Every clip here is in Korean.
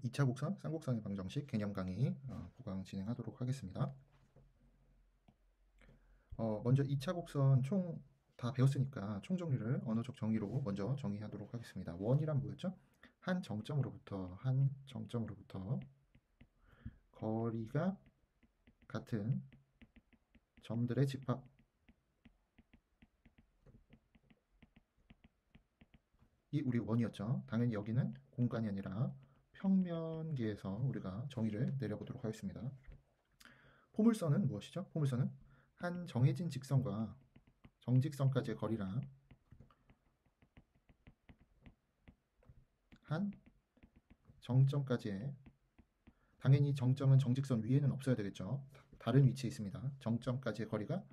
2차 곡선, 쌍곡선의 방정식 개념 강의 9강 진행하도록 하겠습니다. 먼저 2차 곡선 총 다 배웠으니까 총 정리를 언어적 정의로 먼저 정의하도록 하겠습니다. 원이란 뭐였죠? 한 정점으로부터 거리가 같은 점들의 집합, 이 우리 원이었죠. 당연히 여기는 공간이 아니라 평면계에서 우리가 정의를 내려보도록 하겠습니다. 포물선은 무엇이죠? 포물선은 한 정해진 직선과 정직선까지의 거리랑 한 정점까지의, 당연히 정점은 정직선 위에는 없어야 되겠죠. 다른 위치에 있습니다. 정점까지의 거리가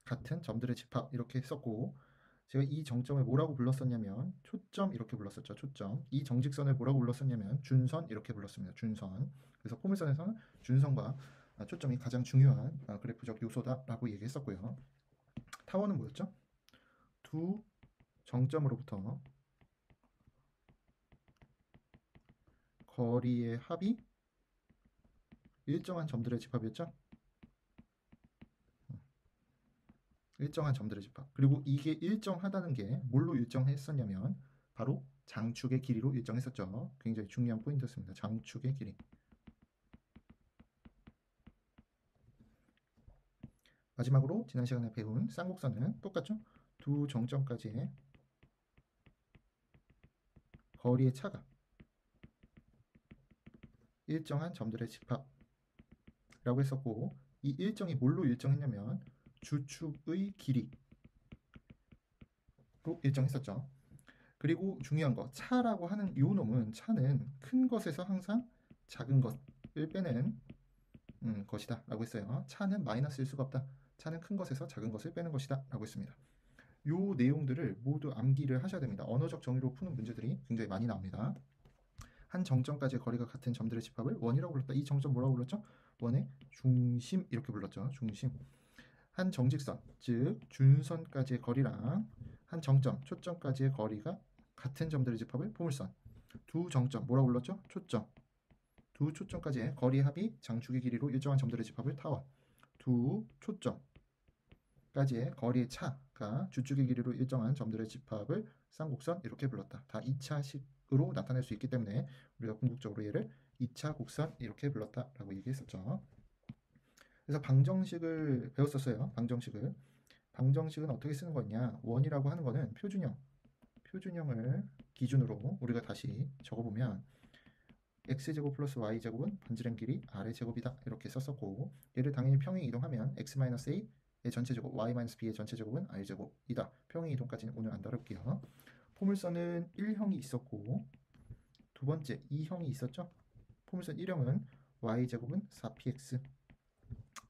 같은 점들의 집합, 이렇게 했었고, 제가 이 정점을 뭐라고 불렀었냐면 초점, 이렇게 불렀었죠. 초점. 이 정직선을 뭐라고 불렀었냐면 준선, 이렇게 불렀습니다. 준선. 그래서 포물선에서는 준선과 초점이 가장 중요한 그래프적 요소다라고 얘기했었고요. 타원은 뭐였죠? 두 정점으로부터 거리의 합이 일정한 점들의 집합이었죠. 일정한 점들의 집합. 그리고 이게 일정하다는 게 뭘로 일정했었냐면 바로 장축의 길이로 일정했었죠. 굉장히 중요한 포인트였습니다. 장축의 길이. 마지막으로 지난 시간에 배운 쌍곡선은 똑같죠. 두 정점까지의 거리의 차가 일정한 점들의 집합이라고 했었고, 이 일정이 뭘로 일정했냐면 주축의 길이로 일정했었죠. 그리고 중요한 거, 차라고 하는 이 놈은, 차는 큰 것에서 항상 작은 것을 빼는 것이다 라고 했어요. 차는 마이너스일 수가 없다. 차는 큰 것에서 작은 것을 빼는 것이다 라고 했습니다. 요 내용들을 모두 암기를 하셔야 됩니다. 언어적 정의로 푸는 문제들이 굉장히 많이 나옵니다. 한 정점까지의 거리가 같은 점들의 집합을 원이라고 불렀다. 이 정점 뭐라고 불렀죠? 원의 중심, 이렇게 불렀죠. 중심. 한 정직선, 즉 준선까지의 거리랑 한 정점, 초점까지의 거리가 같은 점들의 집합을 포물선. 두 정점 뭐라고 불렀죠? 초점. 두 초점까지의 거리 합이 장축의 길이로 일정한 점들의 집합을 타원. 두 초점까지의 거리의 차가 주축의 길이로 일정한 점들의 집합을 쌍곡선, 이렇게 불렀다. 다 2차식으로 나타낼 수 있기 때문에 우리가 궁극적으로 얘를 2차 곡선, 이렇게 불렀다라고 얘기했었죠. 그래서 방정식을 배웠었어요. 방정식은 어떻게 쓰는 거냐? 원이라고 하는 거는 표준형을 기준으로 우리가 다시 적어보면 x제곱 플러스 y제곱은 반지름 길이 r의 제곱이다, 이렇게 썼었고, 얘를 당연히 평행 이동하면 x-a의 전체제곱, y-b의 전체제곱은 r제곱이다. 평행 이동까지는 오늘 안 다룰게요. 포물선은 1형이 있었고 두 번째 2형이 있었죠. 포물선 1형은 y제곱은 4px,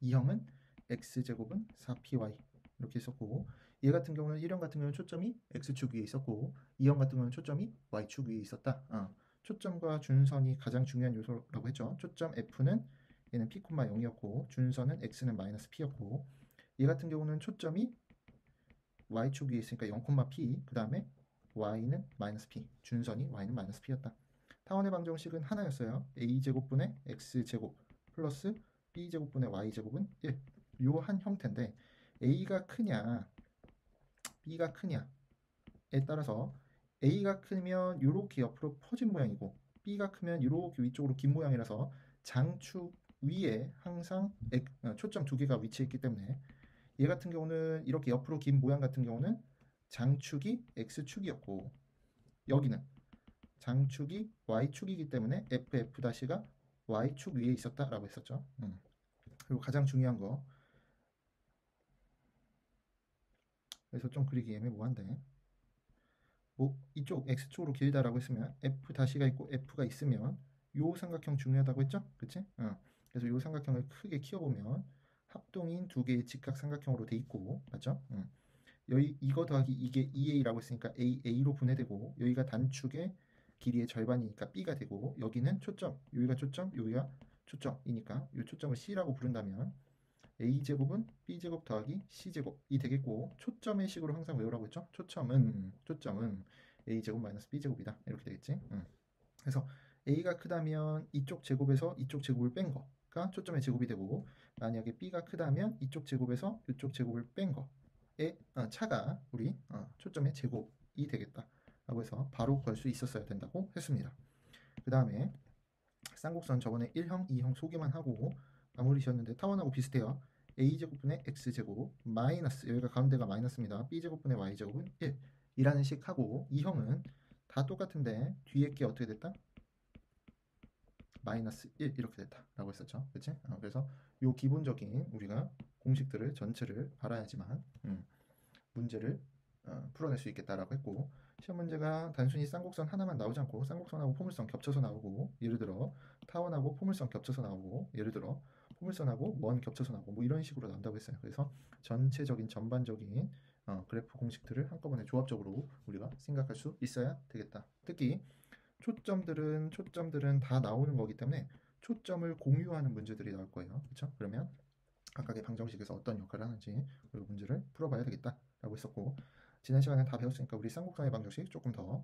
2형은 x제곱은 4py, 이렇게 있었고, 얘 같은 경우는 1형 같은 경우는 초점이 x축 위에 있었고 2형 같은 경우는 초점이 y축 위에 있었다. 초점과 준선이 가장 중요한 요소라고 했죠. 초점 f는 얘는 p, 0이었고 준선은 x는 마이너스 p였고, 얘 같은 경우는 초점이 y축 위에 있으니까 0,p, 그 다음에 y는 마이너스 p, 준선이 y는 마이너스 p였다. 타원의 방정식은 하나였어요. a제곱분의 x제곱 플러스 b제곱분의 y제곱은 1. 요 한 형태인데 a가 크냐 b가 크냐에 따라서 a가 크면 이렇게 옆으로 퍼진 모양이고 b가 크면 이렇게 위쪽으로 긴 모양이라서 장축 위에 항상 초점 두 개가 위치해 있기 때문에 얘 같은 경우는 이렇게 옆으로 긴 모양 같은 경우는 장축이 x축이었고, 여기는 장축이 y축이기 때문에 f'가 y축 위에 있었다라고 했었죠. 그리고 가장 중요한 거, 그래서 좀 그리기 애매모호한데, 뭐 이쪽 x축으로 길다라고 했으면 f'가 있고 f가 있으면 요 삼각형 중요하다고 했죠? 그치? 그래서 요 삼각형을 크게 키워보면 합동인 두 개의 직각 삼각형으로 돼 있고, 맞죠? 여기 이거 더하기 이게 2a라고 했으니까 a로 분해되고, 여기가 단축의 길이의 절반이니까 b가 되고, 여기는 초점, 여기가 초점, 여기가 초점이니까 이 초점을 c라고 부른다면 a제곱은 b제곱 더하기 c제곱이 되겠고, 초점의 식으로 항상 외우라고 했죠. 초점은 a제곱 마이너스 b제곱이다. 이렇게 되겠지. 그래서 a가 크다면 이쪽 제곱에서 이쪽 제곱을 뺀 거가 초점의 제곱이 되고, 만약에 b가 크다면 이쪽 제곱에서 이쪽 제곱을 뺀 거의 차가 우리 초점의 제곱이 되겠다 라고 해서 바로 구할 수 있었어야 된다고 했습니다. 그 다음에 쌍곡선 저번에 1형, 2형 소개만 하고 마무리 지었는데 타원하고 비슷해요. a제곱분의 x제곱 마이너스, 여기가 가운데가 마이너스입니다. b제곱분의 y제곱은 1 이라는 식 하고, 2형은 다 똑같은데 뒤에 게 어떻게 됐다? 마이너스 1 이렇게 됐다 라고 했었죠. 그치? 그래서 요 기본적인 우리가 공식들을 전체를 알아야지만 문제를 풀어낼 수 있겠다라고 했고, 시험 문제가 단순히 쌍곡선 하나만 나오지 않고 쌍곡선하고 포물선 겹쳐서 나오고, 예를 들어 타원하고 포물선 겹쳐서 나오고, 예를 들어 포물선하고 원 겹쳐서 나오고, 뭐 이런 식으로 나온다고 했어요. 그래서 전체적인 전반적인 그래프 공식들을 한꺼번에 조합적으로 우리가 생각할 수 있어야 되겠다. 특히 초점들은 다 나오는 거기 때문에 초점을 공유하는 문제들이 나올 거예요. 그렇죠? 그러면 각각의 방정식에서 어떤 역할을 하는지 그리고 문제를 풀어봐야 되겠다라고 했었고, 지난 시간에 다 배웠으니까 우리 쌍곡선의 방정식 조금 더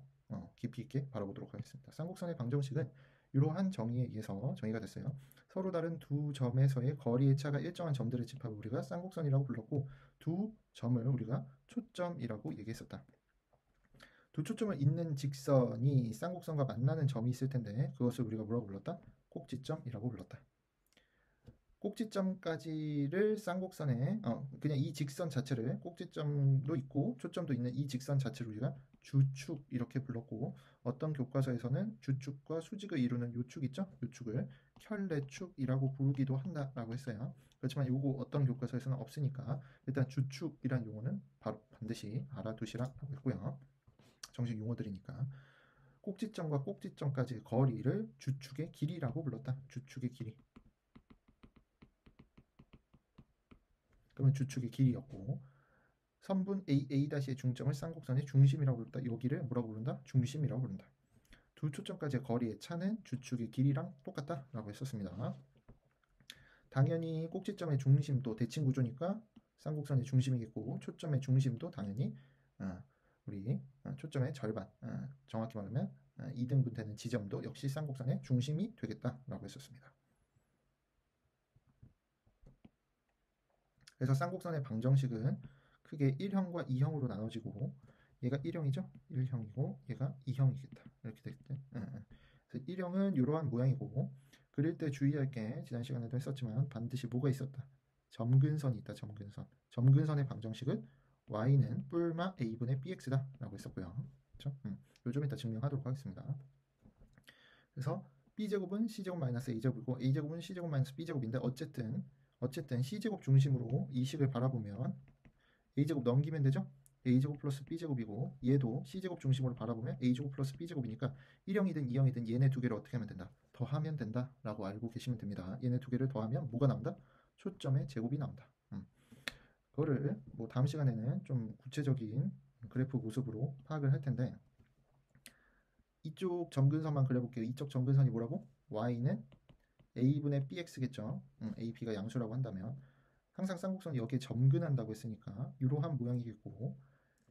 깊이 있게 바라보도록 하겠습니다. 쌍곡선의 방정식은 이러한 정의에 의해서 정의가 됐어요. 서로 다른 두 점에서의 거리의 차가 일정한 점들의 집합을 우리가 쌍곡선이라고 불렀고, 두 점을 우리가 초점이라고 얘기했었다. 두 초점을 잇는 직선이 쌍곡선과 만나는 점이 있을 텐데 그것을 우리가 뭐라고 불렀다? 꼭지점이라고 불렀다. 꼭지점까지를 쌍곡선에 그냥 이 직선 자체를 꼭지점도 있고 초점도 있는 이 직선 자체를 우리가 주축 이렇게 불렀고, 어떤 교과서에서는 주축과 수직을 이루는 요 축 있죠? 요 축을 혈내축이라고 부르기도 한다라고 했어요. 그렇지만 요거 어떤 교과서에서는 없으니까 일단 주축이란 용어는 바로 반드시 알아두시라고 했고요. 정식 용어들이니까. 꼭지점과 꼭지점까지의 거리를 주축의 길이라고 불렀다. 주축의 길이. 그러면 주축의 길이였고, 선분 AA'의 중점을 쌍곡선의 중심이라고 부른다. 여기를 뭐라고 부른다? 중심이라고 부른다. 두 초점까지의 거리의 차는 주축의 길이랑 똑같다라고 했었습니다. 당연히 꼭지점의 중심도 대칭 구조니까 쌍곡선의 중심이겠고, 초점의 중심도 당연히 우리 초점의 절반, 정확히 말하면 2등분 되는 지점도 역시 쌍곡선의 중심이 되겠다라고 했었습니다. 그래서 쌍곡선의 방정식은 크게 1형과 2형으로 나눠지고, 얘가 1형이죠? 1형이고 얘가 2형이겠다. 이렇게 되겠대. 그래서 1형은 이러한 모양이고, 그릴 때 주의할 게 지난 시간에도 했었지만 반드시 뭐가 있었다. 점근선이 있다. 점근선. 점근선의 방정식은 y는 뿔마 a분의 bx다 라고 했었고요. 그렇죠? 요즘 이따 증명하도록 하겠습니다. 그래서 b제곱은 c제곱 마이너스 a제곱이고 a제곱은 c제곱 마이너스 b제곱인데, 어쨌든 c제곱 중심으로 이 식을 바라보면 a제곱 넘기면 되죠? a제곱 플러스 b제곱이고, 얘도 c제곱 중심으로 바라보면 a제곱 플러스 b제곱이니까 1형이든 2형이든 얘네 두 개를 어떻게 하면 된다? 더하면 된다 라고 알고 계시면 됩니다. 얘네 두 개를 더하면 뭐가 나온다? 초점의 제곱이 나온다. 그거를 뭐 다음 시간에는 좀 구체적인 그래프 모습으로 파악을 할 텐데, 이쪽 점근선만 그려볼게요. 이쪽 점근선이 뭐라고? y는 a분의 bx겠죠. ab가 양수라고 한다면 항상 쌍곡선이 여기에 점근한다고 했으니까 이러한 모양이겠고,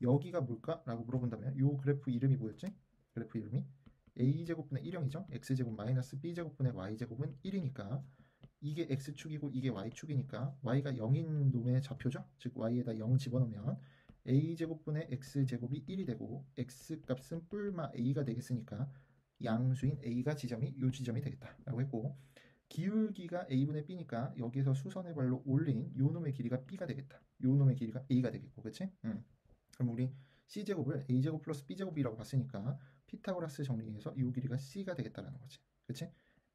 여기가 뭘까? 라고 물어본다면 이 그래프 이름이 뭐였지? 그래프 이름이 a제곱분의 1형이죠. x제곱 마이너스 b제곱분의 y제곱은 1이니까 이게 x축이고 이게 y축이니까 y가 0인 놈의 좌표죠. 즉 y에다 0 집어넣으면 a제곱분의 x제곱이 1이 되고, x값은 뿔마 a가 되겠으니까 양수인 a가 지점이 이 지점이 되겠다 라고 했고, 기울기가 a분의 b니까 여기서 수선의 발로 올린 요 놈의 길이가 b가 되겠다. 요 놈의 길이가 a가 되겠고, 그치? 그럼 우리 c제곱을 a제곱 플러스 b제곱이라고 봤으니까 피타고라스 정리해서 이 길이가 c가 되겠다라는 거지. 그치?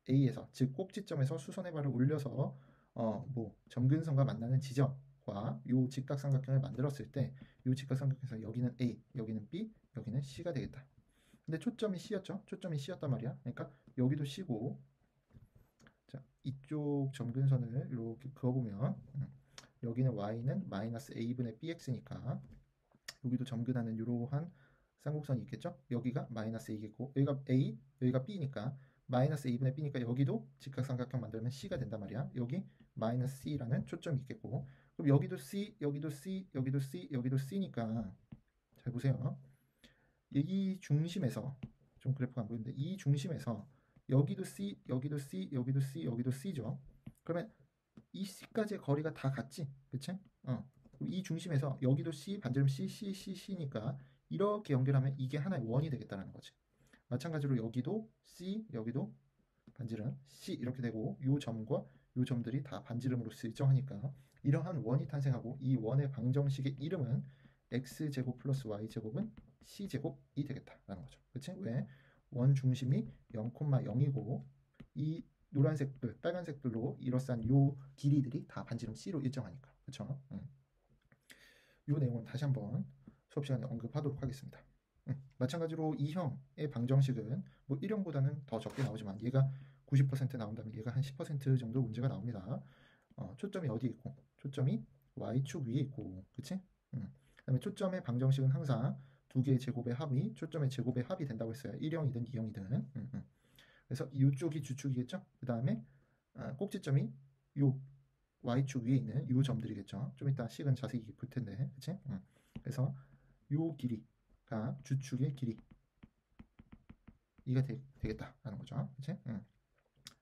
a에서, 즉 꼭지점에서 수선의 발을 올려서 뭐 점근선과 만나는 지점과 요 직각삼각형을 만들었을 때 요 직각삼각형에서 여기는 a, 여기는 b, 여기는 c가 되겠다. 근데 초점이 c였죠? 초점이 c였단 말이야. 그러니까 여기도 c고, 자, 이쪽 점근선을 이렇게 그어보면 여기는 y는 마이너스 a분의 bx니까 여기도 점근하는 이러한 쌍곡선이 있겠죠? 여기가 마이너스 a겠고, 여기가 a, 여기가 b니까 마이너스 a분의 b니까 여기도 직각삼각형 만들면 c가 된단 말이야. 여기 마이너스 c라는 초점이 있겠고, 그럼 여기도 c, 여기도 c, 여기도 c, 여기도 c니까 잘 보세요. 이 중심에서 좀 그래프가 안 보이는데 이 중심에서 여기도 C, 여기도 C, 여기도 C, 여기도 C죠. 그러면 이 C까지의 거리가 다 같지, 그치? 이 중심에서 여기도 C, 반지름 C, C, C, C니까 이렇게 연결하면 이게 하나의 원이 되겠다라는 거지. 마찬가지로 여기도 C, 여기도 반지름 C 이렇게 되고 요 점과 요 점들이 다 반지름으로 일정하니까 이러한 원이 탄생하고 이 원의 방정식의 이름은 x제곱 플러스 y제곱은 c제곱이 되겠다라는 거죠. 그치? 왜? 원 중심이 0,0이고 이 노란색들, 빨간색들로 이렇사한 요 길이들이 다 반지름 c로 일정하니까. 그쵸? 요 내용은 다시 한번 수업 시간에 언급하도록 하겠습니다. 마찬가지로 이 형의 방정식은 뭐 1형보다는 더 적게 나오지만 얘가 90% 나온다면 얘가 한 10% 정도 문제가 나옵니다. 초점이 어디 있고 초점이 y축 위에 있고 그치? 그다음에 초점의 방정식은 항상 두 개의 제곱의 합이 초점의 제곱의 합이 된다고 했어요. 1형이든 2형이든. 그래서 이쪽이 주축이겠죠? 그 다음에 꼭지점이 요 y축 위에 있는 요 점들이겠죠. 좀 이따 식은 자세히 볼 텐데, 그치? 그래서 요 길이가 주축의 길이 이가 되겠다라는 거죠. 그치?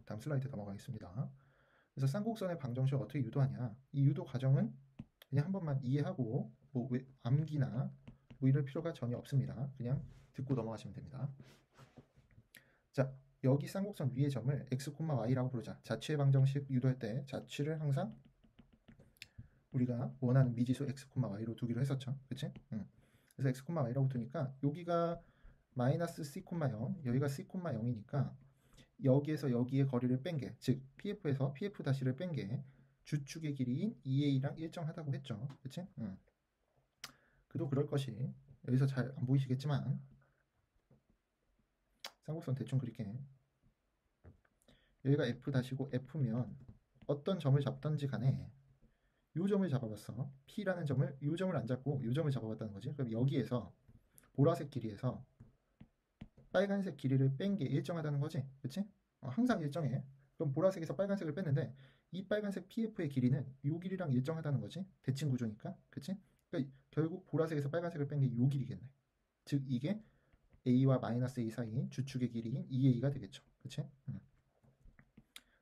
다음 슬라이드 넘어가겠습니다. 그래서 쌍곡선의 방정식을 어떻게 유도하냐? 이 유도 과정은 그냥 한 번만 이해하고 뭐 암기나 뭐 이럴 필요가 전혀 없습니다. 그냥 듣고 넘어가시면 됩니다. 자, 여기 쌍곡선 위의 점을 x, y라고 부르자. 자취의 방정식 유도할 때 자취를 항상 우리가 원하는 미지수 x, y로 두기로 했었죠. 그치? 그래서 x, y라고 두니까 여기가 마이너스 c, 0, 여기가 c, 0이니까 여기에서 여기의 거리를 뺀 게, 즉 pf에서 pf-를 뺀 게 주축의 길이인 2a랑 일정하다고 했죠. 그치? 그도 그럴 것이 여기서 잘 안 보이시겠지만 쌍곡선 대충 그릴게. 여기가 f-고 f면 어떤 점을 잡던지 간에 요 점을 잡아봤어. P라는 점을 요 점을 안 잡고 요 점을 잡아봤다는 거지. 그럼 여기에서 보라색 길이에서 빨간색 길이를 뺀 게 일정하다는 거지. 그치? 항상 일정해. 그럼 보라색에서 빨간색을 뺐는데 이 빨간색 PF의 길이는 요 길이랑 일정하다는 거지. 대칭 구조니까. 그치? 그러니까 결국 보라색에서 빨간색을 뺀 게 요 길이겠네. 즉 이게 A와 마이너스 A 사이인 주축의 길이인 2A가 되겠죠. 그치?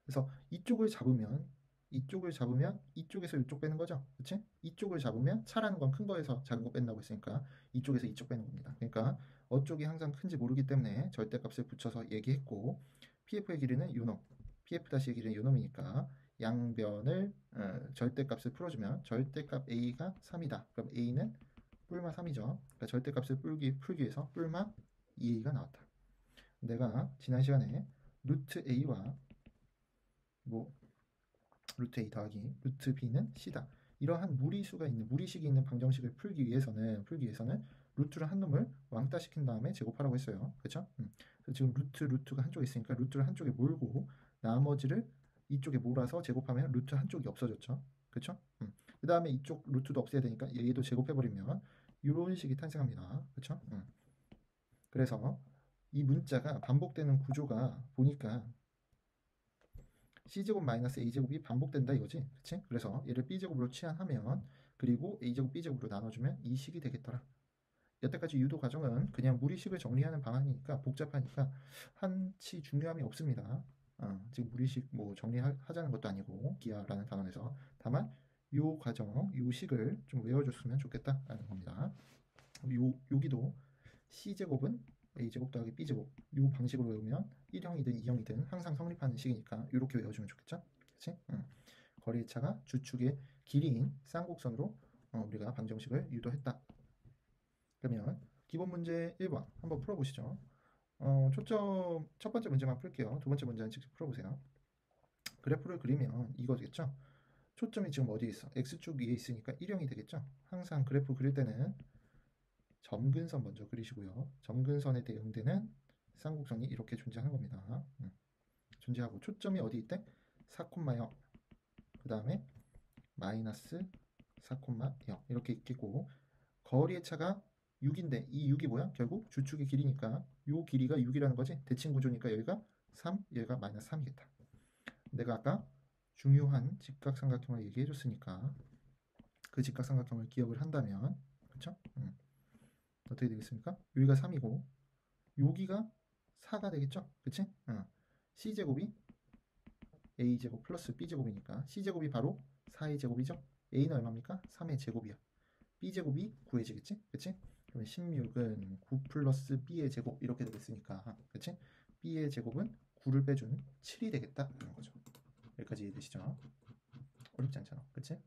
그래서 이쪽을 잡으면 이쪽에서 이쪽 빼는 거죠. 그치? 이쪽을 잡으면 차라는 건 큰 거에서 작은 거 뺀다고 했으니까 이쪽에서 이쪽 빼는 겁니다. 그러니까 어쪽이 항상 큰지 모르기 때문에 절대값을 붙여서 얘기했고 PF의 길이는 요놈, PF-의 길이는 요놈이니까 양변을 절대값을 풀어주면 절대값 A가 3이다. 그럼 A는 뿔마 3이죠. 그러니까 절대값을 풀기 위해서 뿔마 2A가 나왔다. 내가 지난 시간에 루트 A와 뭐 루트 A 더하기 루트 B는 C다. 이러한 무리식이 있는 방정식을 풀기 위해서는 루트를 한 놈을 왕따 시킨 다음에 제곱하라고 했어요. 그렇죠? 그래서 지금 루트가 한쪽에 있으니까 루트를 한쪽에 몰고 나머지를 이쪽에 몰아서 제곱하면 루트 한쪽이 없어졌죠. 그렇죠? 그 다음에 이쪽 루트도 없애야 되니까 얘도 제곱해버리면 이런 식이 탄생합니다. 그렇죠? 그래서 이 문자가 반복되는 구조가 보니까 C제곱 마이너스 A제곱이 반복된다 이거지. 그치? 그래서 얘를 B제곱으로 치환하면 그리고 A제곱 B제곱으로 나눠주면 이 식이 되겠더라. 여태까지 유도 과정은 그냥 무리식을 정리하는 방안이니까 복잡하니까 한치 중요함이 없습니다. 지금 무리식 뭐 정리하자는 것도 아니고 기하라는 단원에서 다만 요 과정, 요 식을 좀 외워줬으면 좋겠다라는 겁니다. 여기도 C제곱은 A제곱 더하기 B제곱 이 방식으로 외우면 1형이든 2형이든 항상 성립하는 식이니까 이렇게 외워주면 좋겠죠? 그치? 거리의 차가 주축의 길이인 쌍곡선으로 우리가 방정식을 유도했다. 그러면 기본 문제 1번 한번 풀어보시죠. 초점 첫 번째 문제만 풀게요. 두 번째 문제는 직접 풀어보세요. 그래프를 그리면 이거겠죠? 초점이 지금 어디에 있어? X축 위에 있으니까 1형이 되겠죠? 항상 그래프 그릴 때는 점근선 먼저 그리시고요. 점근선에 대응되는 쌍곡선이 이렇게 존재하는 겁니다. 존재하고 초점이 어디 있대? 4,0 그 다음에 마이너스 4,0 이렇게 있겠고 거리의 차가 6인데 이 6이 뭐야? 결국 주축의 길이니까 요 길이가 6이라는 거지. 대칭 구조니까 여기가 3, 여기가 마이너스 3이겠다. 내가 아까 중요한 직각삼각형을 얘기해 줬으니까 그 직각삼각형을 기억을 한다면 그쵸? 어떻게 되겠습니까? 여기가 3이고 여기가 4가 되겠죠? 그치? C제곱이 A제곱 플러스 B제곱이니까 C제곱이 바로 4의 제곱이죠? A는 얼마입니까? 3의 제곱이야. B제곱이 9해지겠지? 그치? 그러면 16은 9 플러스 B의 제곱 이렇게 되겠으니까 그치? B의 제곱은 9를 빼준 7이 되겠다라는 거죠. 여기까지 이해되시죠? 어렵지 않잖아. 그치?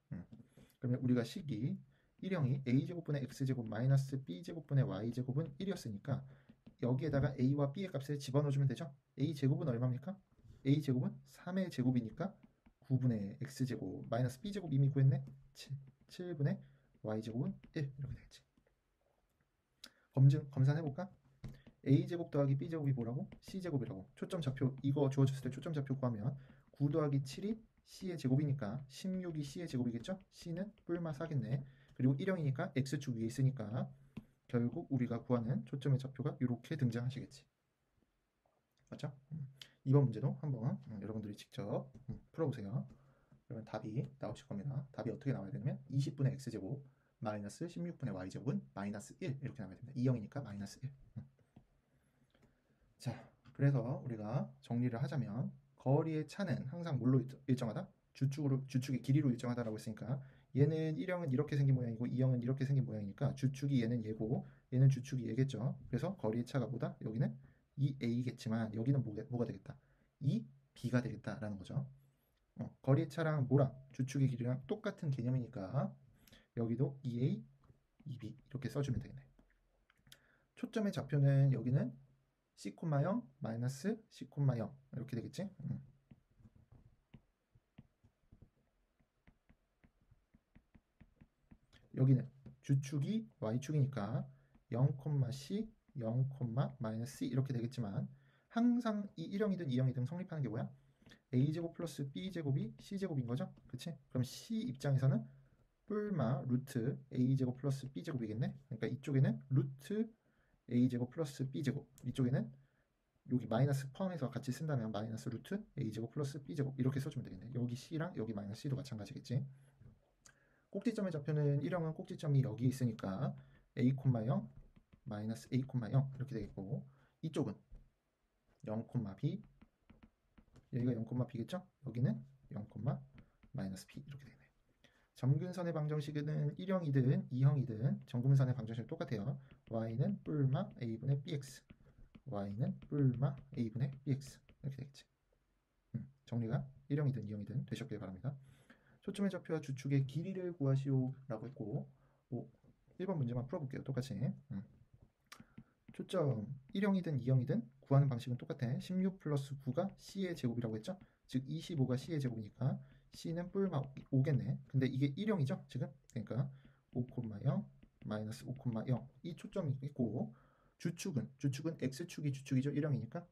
그러면 우리가 식이 1형이 A제곱분의 X제곱 마이너스 B제곱분의 Y제곱은 1이었으니까 여기에다가 A와 B의 값을 집어넣어주면 되죠? A제곱은 얼마입니까? A제곱은 3의 제곱이니까 9분의 X제곱 마이너스 B제곱 이미 구했네? 7분의 Y제곱은 1 이렇게 되겠지. 검산해볼까? A제곱 더하기 B제곱이 뭐라고? C제곱이라고. 초점 좌표 이거 주어졌을 때 초점 좌표 구하면 9 더하기 7이 C의 제곱이니까 16이 C의 제곱이겠죠? C는 뿔마 4겠네. 그리고 1형이니까 X축 위에 있으니까 결국 우리가 구하는 초점의 좌표가 이렇게 등장하시겠지. 맞죠? 2번 문제도 한번 여러분들이 직접 풀어보세요. 그러면 답이 나오실 겁니다. 답이 어떻게 나와야 되냐면 20분의 X제곱 마이너스 16분의 Y제곱은 마이너스 1 이렇게 나와야 됩니다. 2형이니까 마이너스 1. 자, 그래서 우리가 정리를 하자면 거리의 차는 항상 뭘로 일정하다? 주축의 길이로 일정하다라고 했으니까 얘는 1형은 이렇게 생긴 모양이고 2형은 이렇게 생긴 모양이니까 주축이 얘는 얘고 얘는 주축이 얘겠죠. 그래서 거리의 차가 뭐다? 여기는 2a겠지만 여기는 뭐가 되겠다? 2b가 되겠다라는 거죠. 거리의 차랑 뭐랑 주축의 길이랑 똑같은 개념이니까 여기도 2a, 2b 이렇게 써주면 되겠네. 초점의 좌표는 여기는 C,0 마이너스 C,0 이렇게 되겠지? 여기는 주축이 Y축이니까 0,C, 0, 마이너스 C 이렇게 되겠지만 항상 이 1형이든 2형이든 성립하는 게 뭐야? A제곱 플러스 B제곱이 C제곱인 거죠? 그치? 그럼 C 입장에서는 뿔마 루트 A제곱 플러스 B제곱이겠네? 그러니까 이쪽에는 루트 A제곱 플러스 B제곱 이쪽에는 여기 마이너스 포함해서 같이 쓴다면 마이너스 루트 A제곱 플러스 B제곱 이렇게 써주면 되겠네. 여기 C랑 여기 마이너스 C도 마찬가지겠지. 꼭지점의 좌표는 1형은 꼭지점이 여기 있으니까 A, 0 마이너스 A, 0 이렇게 되겠고 이쪽은 0, B 여기가 0, B겠죠? 여기는 0, 마이너스 B 이렇게 되네. 점근선의 방정식은 1형이든 2형이든 점근선의 방정식은 똑같아요. y는 뿔마 a분의 bx y는 뿔마 a분의 bx 이렇게 되겠지. 정리가 1형이든 2형이든 되셨길 바랍니다. 초점의 좌표와 주축의 길이를 구하시오 라고 했고 1번 문제만 풀어볼게요. 똑같이 초점 1형이든 2형이든 구하는 방식은 똑같아. 16 플러스 9가 C의 제곱이라고 했죠? 즉 25가 C의 제곱이니까 C는 뿔마 5겠네. 근데 이게 1형이죠? 지금? 그러니까 5,0 마이너스 5,0 이 초점이 있고 주축은 X축이 주축이죠? 1형이니까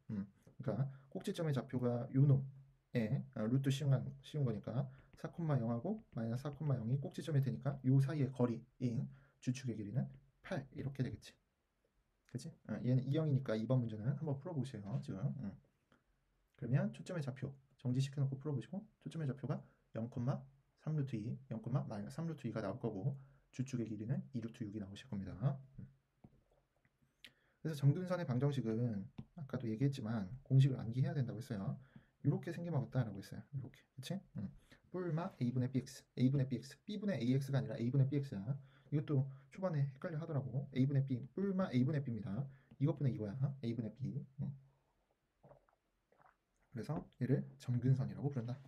그러니까 꼭지점의 좌표가 요 놈에 루트 씌운 거니까 4,0하고 마이너스 4,0이 꼭지점이 되니까 요 사이의 거리인 주축의 길이는 8 이렇게 되겠지. 그치? 얘는 2형이니까 2번 문제는 한번 풀어보세요. 지금. 그러면 초점의 좌표 정지시켜놓고 풀어보시고 초점의 좌표가 0,3루트 2, 0, 마이너스 3루트 2가 나올 거고 주축의 길이는 2루트 6이 나오실 겁니다. 그래서 점근선의 방정식은 아까도 얘기했지만 공식을 암기해야 된다고 했어요. 이렇게 생기면 어다라고 했어요. 이렇게, 그치? 뿔마 a분의 bx, a분의 bx, b분의 ax가 아니라 a분의 bx야. 이것도 초반에 헷갈려 하더라고. a분의 b, 뿔마 a분의 b입니다. 이것분의 이거야. a분의 b. 그래서 얘를 점근선이라고 부른다.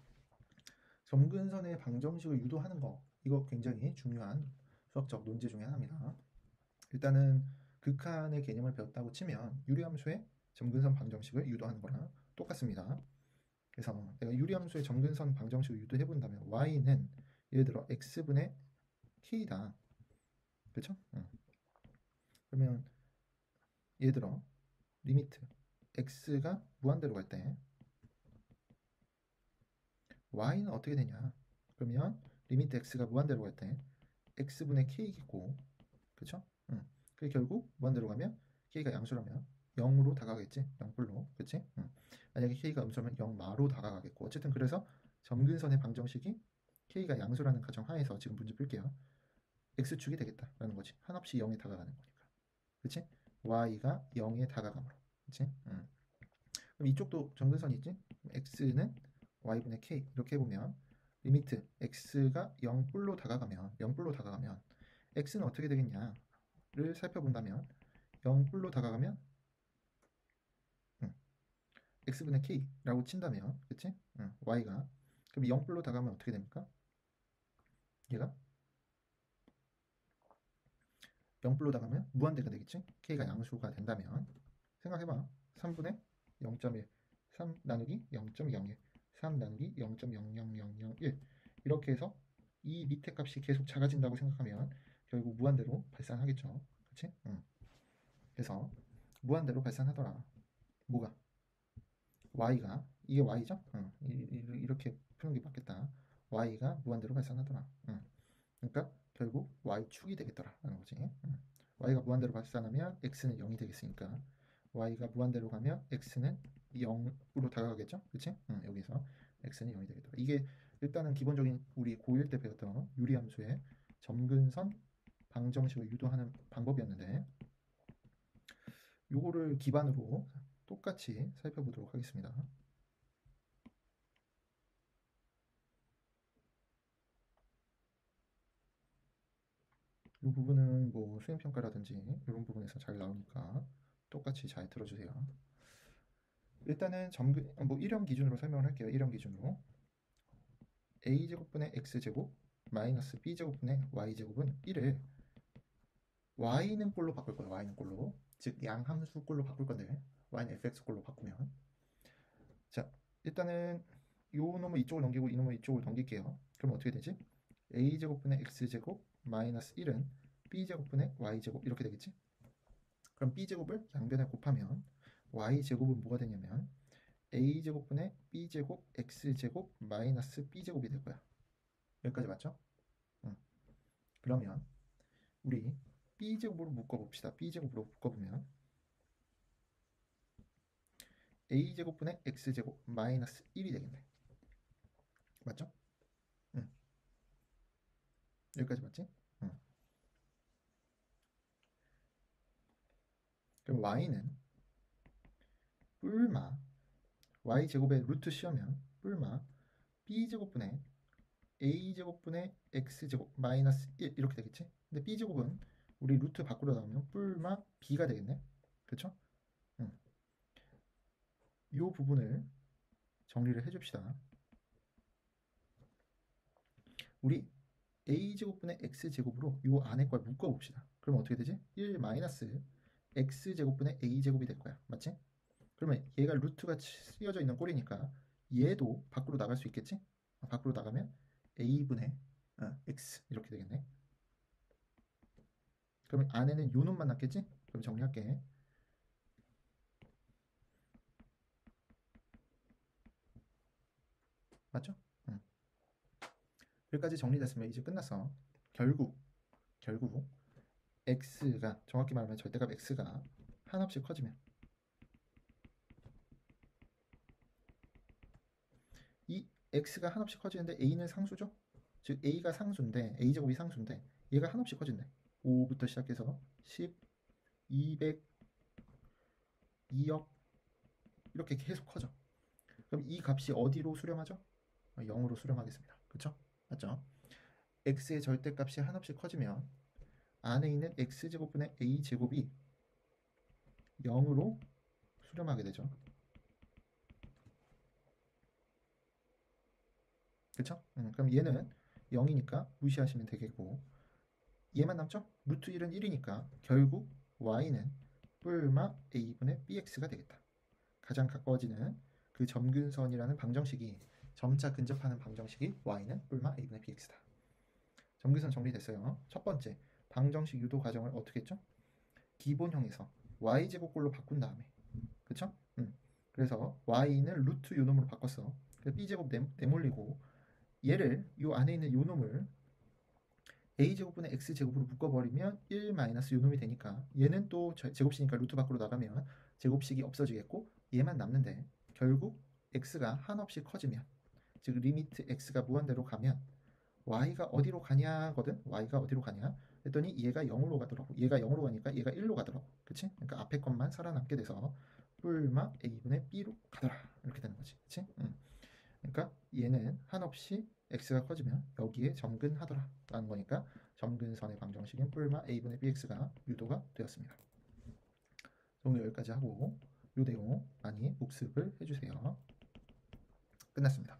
점근선의 방정식을 유도하는 거 이거 굉장히 중요한 수학적 논제 중에 하나입니다. 일단은 극한의 개념을 배웠다고 치면 유리함수의 점근선 방정식을 유도하는 거랑 똑같습니다. 그래서 내가 유리함수의 점근선 방정식을 유도해 본다면 y는 예를 들어 x분의 k다. 그렇죠? 그러면 예를 들어 리미트 x가 무한대로 갈 때 y는 어떻게 되냐? 그러면 리미트 x가 무한대로 갈 때 x분의 k겠고, 그렇죠? 그게 결국 무한대로 가면 k가 양수라면 0으로 다가가겠지. 0불로, 그렇지? 만약에 k가 음수라면 0마로 다가가겠고, 어쨌든 그래서 점근선의 방정식이 k가 양수라는 가정하에서 지금 문제 풀게요. x축이 되겠다라는 거지. 한없이 0에 다가가는 거니까. 그치? y가 0에 다가감으로. 그치? 그럼 이쪽도 정근선이 있지? x는 y분의 k 이렇게 해보면 리미트 x가 0뿔로 다가가면 x는 어떻게 되겠냐를 살펴본다면 0뿔로 다가가면 x분의 k라고 친다면 그치? y가 그럼 0뿔로 다가가면 어떻게 됩니까? 얘가 0뿔로 다가가면 무한대가 되겠지? k가 양수가 된다면 생각해봐. 3분의 0.1 3 나누기 0.01 3 나누기 0.00001 이렇게 해서 이 밑에 값이 계속 작아진다고 생각하면 결국 무한대로 발산하겠죠. 그치? 그래서 무한대로 발산하더라. 뭐가? y가 이게 y죠? 이렇게 푸는 게 맞겠다. y가 무한대로 발산하더라. 그러니까 결국 y축이 되겠더라라는 거지. y가 무한대로 발산하면 x는 0이 되겠으니까 y가 무한대로 가면 x는 0으로 다가가겠죠? 그치? 여기서 x는 0이 되겠더라. 이게 일단은 기본적인 우리 고1 때 배웠던 유리함수의 점근선 방정식을 유도하는 방법이었는데 요거를 기반으로 똑같이 살펴보도록 하겠습니다. 이 부분은 뭐 수행평가라든지 이런 부분에서 잘 나오니까 똑같이 잘 들어주세요. 일단은 뭐 1형 기준으로 설명을 할게요. 1형 기준으로 a제곱분의 x제곱 마이너스 b제곱분의 y제곱은 1을 y는 꼴로 바꿀 거예요. y는 꼴로. 즉 양함수 꼴로 바꿀 건데 y는 fx 꼴로 바꾸면 자 일단은 요 놈을 이쪽으로 넘기고 이 놈을 이쪽으로 넘길게요. 그럼 어떻게 되지? a제곱분의 x제곱 마이너스 1은 b제곱분의 y제곱 이렇게 되겠지? 그럼 b제곱을 양변에 곱하면 y제곱은 뭐가 되냐면 a제곱분의 b제곱 x제곱 마이너스 b제곱이 될 거야. 여기까지 맞죠? 그러면 우리 b제곱으로 묶어봅시다. b제곱으로 묶어보면 a제곱분의 x제곱 마이너스 1이 되겠네. 맞죠? 여기까지 맞지? 그럼 y는 뿔마 y제곱의 루트 씌우면 뿔마 b제곱분의 a제곱분의 x제곱 마이너스 1 이렇게 되겠지? 근데 b제곱은 우리 루트 밖으로 나오면 뿔마 b가 되겠네. 그쵸? 이 부분을 정리를 해줍시다. 우리 a제곱분의 x제곱으로 이 안에 걸 묶어봅시다. 그럼 어떻게 되지? 1 마이너스 x제곱분의 a제곱이 될 거야. 맞지? 그러면 얘가 루트가 씌어져 있는 꼴이니까 얘도 밖으로 나갈 수 있겠지? 밖으로 나가면 a분의 x 이렇게 되겠네. 그러면 안에는 요 놈만 남겠지? 그럼 정리할게. 맞죠? 여기까지 정리됐으면 이제 끝났어. 결국 x가 정확히 말하면 절대값 x가 한없이 커지면 이 x가 한없이 커지는데 a는 상수죠? 즉 a가 상수인데 a제곱이 상수인데 얘가 한없이 커진대. 5부터 시작해서 10, 200, 2억 이렇게 계속 커져. 그럼 이 값이 어디로 수렴하죠? 0으로 수렴하겠습니다. 그쵸? 맞죠? x의 절대값이 한없이 커지면 안에 있는 x제곱분의 a제곱이 0으로 수렴하게 되죠. 그쵸? 그럼 얘는 0이니까 무시하시면 되겠고 얘만 남죠? 루트 1은 1이니까 결국 y는 뿔마 a분의 bx가 되겠다. 가장 가까워지는 그 점근선이라는 방정식이 점차 근접하는 방정식이 y는 뿔마 a분의 bx다. 점근선 정리됐어요. 첫 번째 방정식 유도 과정을 어떻게 했죠? 기본형에서 y제곱꼴로 바꾼 다음에 그쵸? 그래서 y는 루트 요놈으로 바꿨어. 그래서 b제곱 내몰리고 얘를 요 안에 있는 요놈을 a제곱분의 x제곱으로 묶어버리면 1 마이너스 요놈이 되니까 얘는 또 제곱식이니까 루트 밖으로 나가면 제곱식이 없어지겠고 얘만 남는데 결국 x가 한없이 커지면 즉 리미트 x가 무한대로 가면 y가 어디로 가냐거든. y가 어디로 가냐? 했더니 얘가 0으로 가더라고. 얘가 0으로 가니까 얘가 1로 가더라고. 그치? 그러니까 앞에 것만 살아남게 돼서 뿔마 a분의 b로 가더라. 이렇게 되는 거지. 그치? 그러니까 얘는 한없이 x가 커지면 여기에 점근하더라 라는 거니까 점근선의 방정식인 뿔마 a분의 bx가 유도가 되었습니다. 오늘 여기까지 하고 이 내용 많이 복습을 해주세요. 끝났습니다.